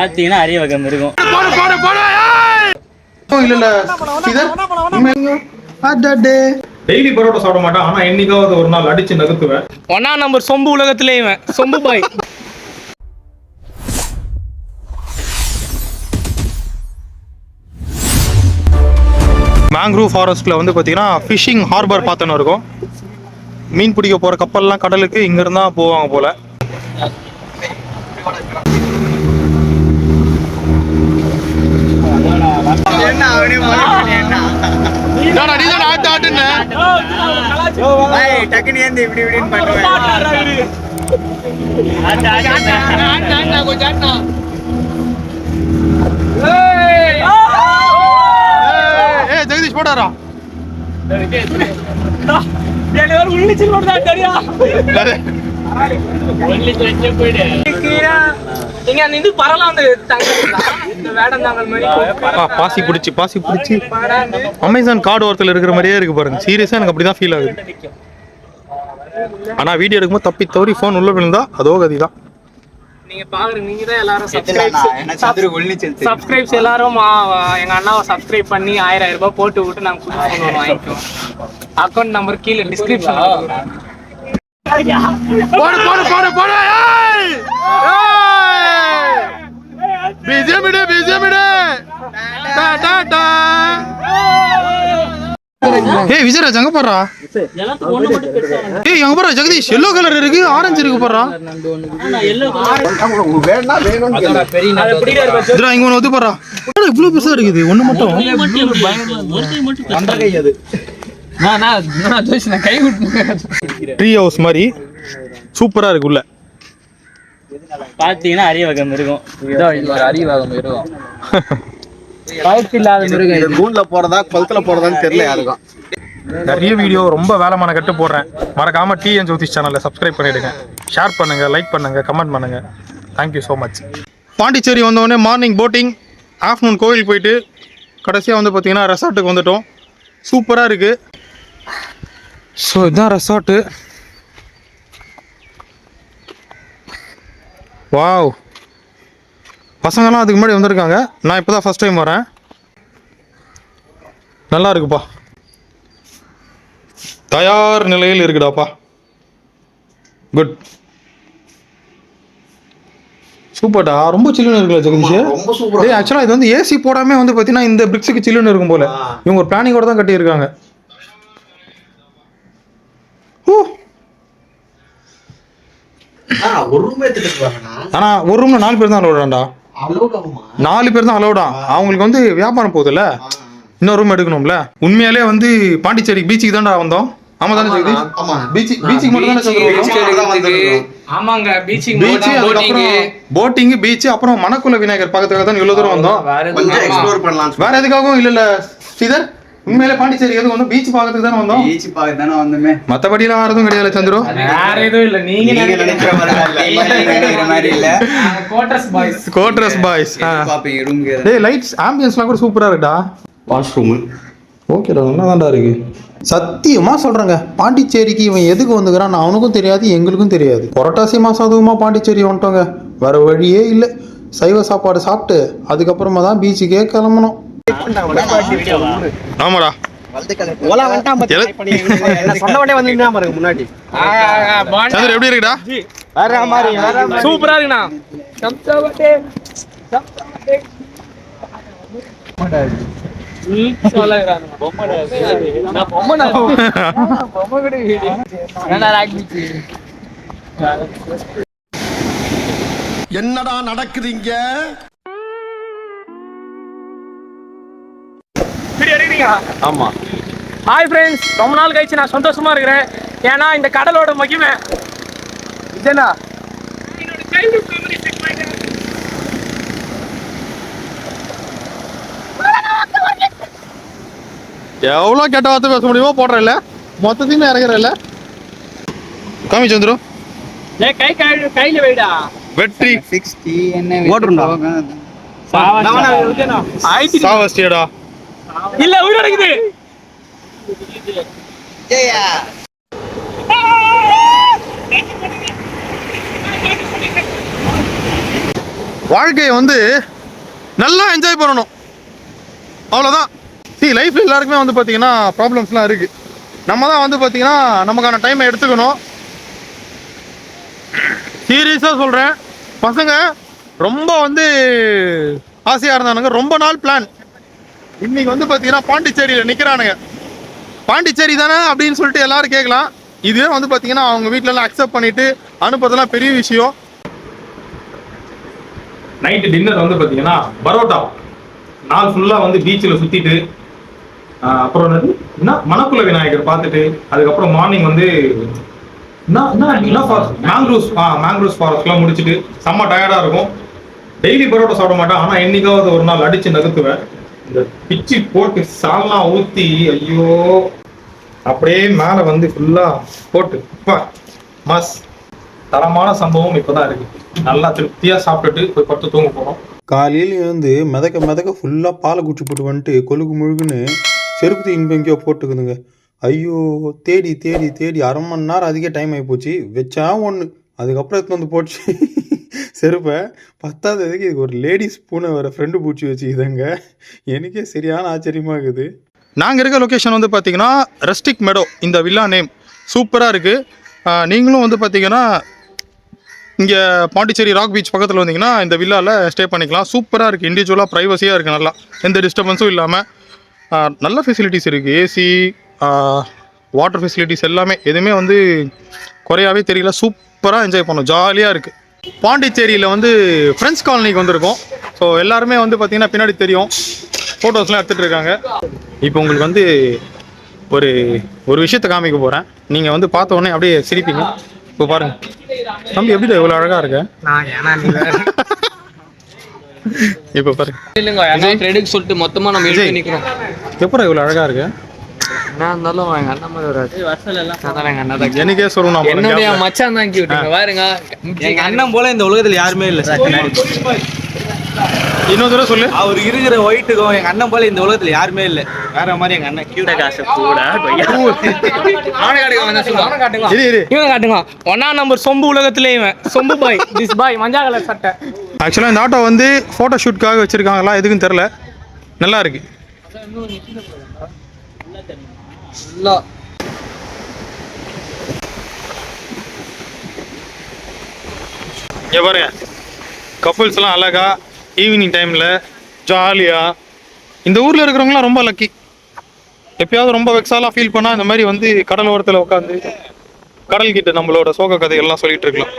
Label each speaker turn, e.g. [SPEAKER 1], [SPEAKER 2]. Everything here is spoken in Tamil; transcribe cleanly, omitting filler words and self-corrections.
[SPEAKER 1] பார்த்தீங்கன்னா அரிய வகை இருக்கும்.
[SPEAKER 2] டெய்லி பரோட்டா சாப்பிட மாட்டேன், ஆனா என்னைக்காவது ஒரு நாள் அடிச்சு நகர்த்துவேன்.
[SPEAKER 1] 1ஆம் நம்பர் சொம்பு உலகத்திலே இவன் சொம்பு பாய்.
[SPEAKER 2] மேங்க்ரூவ் ஃபாரஸ்ட்ல வந்து பார்த்தீங்கன்னா ஃபிஷிங் ஹார்பர் பார்த்தோன்னு இருக்கும். மீன் பிடிக்க போகிற கப்பல்லாம் கடலுக்கு இங்கேருந்து தான் போவாங்க போல. ஜெகதீஷ் போட்டாரா? பாசி பிடிச்சி அமேசான் கார்டு ஓரத்தில் இருக்கிற மாதிரியே இருக்கு பாருங்க. சீரியஸா எனக்கு அப்படிதான் ஃபீல் ஆகுது. ஆனா வீடியோ எடுக்கும்போது தப்பி தவறி போன் உள்ள விழுந்தா அதோ கதிதான்.
[SPEAKER 1] நீங்க பாக்குறீங்க, நீங்க தான் எல்லாரும் சப்ஸ்கிரைப்ஸ் எல்லாரும் எங்க அண்ணாவை சப்ஸ்கிரைப் பண்ணி 1000 ரூபாய் போட்டு விட்டு நாங்க புது போன் வாங்கிக்குவோம். அக்கௌண்ட் நம்பர் கீழே டிஸ்கிரிப்ஷன்.
[SPEAKER 2] ஏய் விஜயராஜ் அங்க போறா? ஏய் அங்க போறா ஜெகதீஷ், எல்லோ கலர் இருக்கு, ஆரஞ்சு இருக்கு போறா. இதுடா இங்க ஒன்னு வந்து போறா. இவ்வளவு பெருசா இருக்குது ஒண்ணு மட்டும். ட்ரீ ஹவுஸ் மாதிரி சூப்பரா இருக்கு உள்ள.
[SPEAKER 1] பாத்தீங்கன்னா அரிய வகை இருக்கும். அரிய வகை இருக்கும்.
[SPEAKER 2] நிறைய வீடியோ ரொம்ப வேலைமான கட்டு போடுறேன். மறக்காம டிஎன் ஜோதிஷ் சேனலை சப்ஸ்கிரைப் பண்ணிடுங்க, ஷேர் பண்ணுங்க, லைக் பண்ணுங்க, கமெண்ட் பண்ணுங்க. Thank you so much. பாண்டிச்சேரி வந்தோடனே மார்னிங் போட்டிங், ஆஃப்டர்நூன் கோவில் போயிட்டு கடைசியாக வந்து பார்த்தீங்கன்னா ரெசார்ட்டுக்கு வந்துட்டோம். சூப்பராக இருக்குது. ஸோ இதுதான் ரெசார்ட்டு. வாவ், பசங்கள்லாம் அதுக்கு முன்னாடி வந்திருக்காங்க. நான் இப்போ தான் ஃபஸ்ட் டைம் வரேன். நல்லா இருக்குப்பா, தயார் நிலையில் இருக்குடாப்பா. குட், சூப்பர்டா. ரொம்ப சில்லுன்னு இருக்குல்ல ஜெகதீஷ்? டேய் ஆக்சுவலாக இது வந்து ஏசி போடாமே வந்து பார்த்தீங்கன்னா இந்த பிரிக்ஸுக்கு சில்லுன்னு இருக்கும் போல. இவங்க ஒரு பிளானிங்கோட தான் கட்டியிருக்காங்க. ஆனா ஒரு ரூம்ல 4 பேர் தான் அலோடாண்டா. 4 பேர் தான் அலோடா. அவங்களுக்கு வந்து வியாபாரம் போகுதுல்ல, இன்னொரு ரூம் எடுக்கணும்ல. உண்மையாலே வந்து பாண்டிச்சேரி பீச்சுக்கு தான்டா வந்தோம். ஆமா தானே ஜெகதீஷ்? பீச்சுக்கு மட்டும் தானே.
[SPEAKER 1] ஆமாங்க, பீச்,
[SPEAKER 2] போட்டிங், பீச், அப்புறம் மணக்குள விநாயகர் பக்கத்துல தான் இவ்வளவு தூரம் வந்தோம். வேற எதுக்காகவும் இல்ல ஸ்ரீதர். உண்மையிலே பாண்டிச்சேரி எதுவும் வந்தோம்? பீச் பார்க்கறதுக்கு தானே வந்தோம்.
[SPEAKER 3] பீச் பார்க்க தானே வந்தோமே,
[SPEAKER 2] மத்தபடி எல்லாம் வேற எதுவும் கிடையாது சந்திரு.
[SPEAKER 1] வேற எதுவும் இல்ல. நீங்க நினைக்கிற
[SPEAKER 3] மாதிரி இல்ல.
[SPEAKER 2] கோட்ரஸ் பாய்ஸ். டேய் லைட்ஸ் ஆம்பியன்ஸ்லாம் கூட சூப்பரா இருக்குடா. வாஷ்ரூம் ஓகேடா, நல்லா தான்டா இருக்கு. சத்தியமா சொல்றேங்க, பாண்டிச்சேரிக்கு இவன் எதுக்கு வந்துக்கிறான் அவனுக்கும் தெரியாது, எங்களுக்கும் தெரியாது. புரட்டாசி மாசம் அதுவுமா பாண்டிச்சேரி வந்துட்டோங்க. வேற வழியே இல்லை. சைவ சாப்பாடு சாப்பிட்டு அதுக்கப்புறமா தான் பீச்சுக்கே கிளம்பணும். ஆமாடா, எப்படி இருக்குடா?
[SPEAKER 1] சூப்பரா இருக்குண்ணா.
[SPEAKER 4] என்னடா நடக்குதுங்க?
[SPEAKER 1] ஆமா. ஹாய் ஃப்ரெண்ட்ஸ், ரொம்ப நாள் கழிச்சு நான் சந்தோஷமா இருக்கிறேன். ஏன்னா இந்த கடலோட மகிமை இதனா
[SPEAKER 2] எவ்வளோ கெட்ட வார்த்தை பேச முடியுமோ போடுறல, மொத்தத்தையுமே இறங்குறல. காமி சந்துரு,
[SPEAKER 1] கை கையில வைடா.
[SPEAKER 2] வெற்றி
[SPEAKER 3] 60 என்ன ஓடுறா?
[SPEAKER 2] சாவஸ்டியடா.
[SPEAKER 1] இல்ல உயிர் அடக்குது.
[SPEAKER 3] ஏயா
[SPEAKER 2] வாழ்க்கையை வந்து நல்லா என்ஜாய் பண்ணணும், அவ்வளோதான். லைஃப்ல எல்லாருக்குமே வந்து பார்த்தீங்கன்னா ப்ராப்ளம்ஸ்லாம் இருக்குது. நம்ம தான் வந்து பார்த்தீங்கன்னா நமக்கான டைமை எடுத்துக்கணும். சீரியஸாக சொல்கிறேன், பசங்க ரொம்ப வந்து ஆசையாக இருந்தானுங்க, ரொம்ப நாள் பிளான். இன்னைக்கு வந்து பார்த்தீங்கன்னா பாண்டிச்சேரியில் நிற்கிறானுங்க. பாண்டிச்சேரி தானே அப்படின்னு சொல்லிட்டு எல்லாரும் கேட்கலாம். இதுவே வந்து பார்த்தீங்கன்னா அவங்க வீட்டிலலாம் அக்செப்ட் பண்ணிட்டு அனுப்புறதுலாம் பெரிய விஷயம்.
[SPEAKER 1] நைட்டு டின்னர் வந்து பார்த்தீங்கன்னா பரோட்டா. நாள் ஃபுல்லாக வந்து பீச்சில் சுற்றிட்டு அப்புறம் என்ன மணக்குள விநாயகர் பார்த்துட்டு அதுக்கப்புறம் மார்னிங் வந்து மேங்க்ரூவ்ஸ் ஃபாரஸ்ட்லாம் முடிச்சுட்டு செம்ம டயர்டாக இருக்கும். டெய்லி பரோட்டா சாப்பிட மாட்டேன், ஆனால் என்னைக்காவது ஒரு நாள் அடித்து நகர்த்துவேன். இந்த பிச்சு போட்டு சால்லாம் ஊற்றி ஐயோ அப்படியே மேலே வந்து ஃபுல்லாக போட்டு மஸ் தரமான சம்பவம் இப்போ தான் இருக்குது. நல்லா திருப்தியாக சாப்பிட்டுட்டு போய் படுத்து தூங்க போகிறோம்.
[SPEAKER 2] காலையில் வந்து மிதக்க ஃபுல்லாக பாலை குச்சி போட்டு வந்துட்டு கொழுகு முழுகுன்னு செருப்பு இன்பெங்கயோ போட்டுக்குதுங்க. ஐயோ, தேடி தேடி தேடி 1/2 மணி நேரம் அதிக டைம் ஆகி போச்சு. வச்சா ஒன்று, அதுக்கப்புறம் எடுத்து வந்து போச்சு செருப்பை. 10வது இதுக்கு ஒரு லேடிஸ் பூனை வேறு ஃப்ரெண்டு பூச்சி வச்சுக்குதுங்க. எனக்கே சரியான ஆச்சரியமாக இருக்குது. நாங்கள் இருக்க லொக்கேஷன் வந்து பார்த்தீங்கன்னா ரஸ்டிக் மெடோ. இந்த வில்லா நேம் சூப்பராக இருக்குது. நீங்களும் வந்து பார்த்தீங்கன்னா இங்கே பாண்டிச்சேரி ராக் பீச் பக்கத்தில் வந்தீங்கன்னா இந்த வில்லாவில் ஸ்டே பண்ணிக்கலாம். சூப்பராக இருக்குது, இண்டிவிஜுவலாக ப்ரைவசியாக இருக்குது, நல்லா எந்த டிஸ்டர்பன்ஸும் இல்லாமல் நல்ல ஃபெசிலிட்டிஸ் இருக்குது. ஏசி, வாட்டர் ஃபெசிலிட்டிஸ் எல்லாமே எதுவுமே வந்து குறையாவே தெரியல. சூப்பராக என்ஜாய் பண்ணோம், ஜாலியாக இருக்குது. பாண்டிச்சேரியில் வந்து ஃப்ரெண்ட்ஸ் காலனிக்கு வந்திருக்கோம். ஸோ எல்லாருமே வந்து பார்த்திங்கன்னா பின்னாடி தெரியும், ஃபோட்டோஸ்லாம் எடுத்துகிட்டு இருக்காங்க. இப்போ உங்களுக்கு வந்து ஒரு விஷயத்தை காமிக்க போகிறேன். நீங்கள் வந்து பார்த்த உடனே அப்படியே சிரிப்பீங்க. இப்போ பாருங்க தம்பி, எப்படி எவ்வளோ அழகாக இருக்க. இப்போ பாருங்க
[SPEAKER 3] சொல்லிட்டு மொத்தமாக நம்ம எழுதி நிற்கிறோம்.
[SPEAKER 2] எப்போ இவ்வளோ அழகாக இருக்கு.
[SPEAKER 3] என்ன இருந்தாலும் எங்கள் அண்ணன் மாதிரி வராது.
[SPEAKER 2] எனக்கே சொல்லணும்,
[SPEAKER 3] என்னுடைய மச்சான் தான் கியூட்டுங்க. பாருங்க, எங்க அண்ணன் போல இந்த உலகத்தில் யாருமே இல்லை.
[SPEAKER 2] இன்னொரு தடவை சொல்லு.
[SPEAKER 3] அவர் இருக்கிற ஒயிட்டுக்கும் எங்க அண்ணன் போல இந்த உலகத்துல யாருமே இல்லை. வேற மாதிரி எங்க அண்ணன் கியூட்டா காசு கூட
[SPEAKER 1] காட்டுங்க. 1ஆம் நம்பர் சொம்பு உலகத்திலே இவன் சொம்பு பாய். திஸ் பாய் மஞ்சள் கலர் சட்டை.
[SPEAKER 2] ஆக்சுவலாக இந்த ஆட்டோ வந்து ஃபோட்டோ ஷூட்காக வச்சுருக்காங்களா எதுக்குன்னு தெரில, நல்லா இருக்கு. இங்கே பாருங்க, கப்புள்ஸ்லாம் அழகா ஈவினிங் டைமில் ஜாலியாக. இந்த ஊரில் இருக்கிறவங்களாம் ரொம்ப லக்கி. எப்பயாவது ரொம்ப வெக்ஸாலாம் ஃபீல் பண்ணால் இந்த மாதிரி வந்து கடல் ஓரத்தில் உட்காந்து கடல்கிட்ட நம்மளோட சோக கதைகள்லாம் சொல்லிகிட்டு இருக்கலாம்.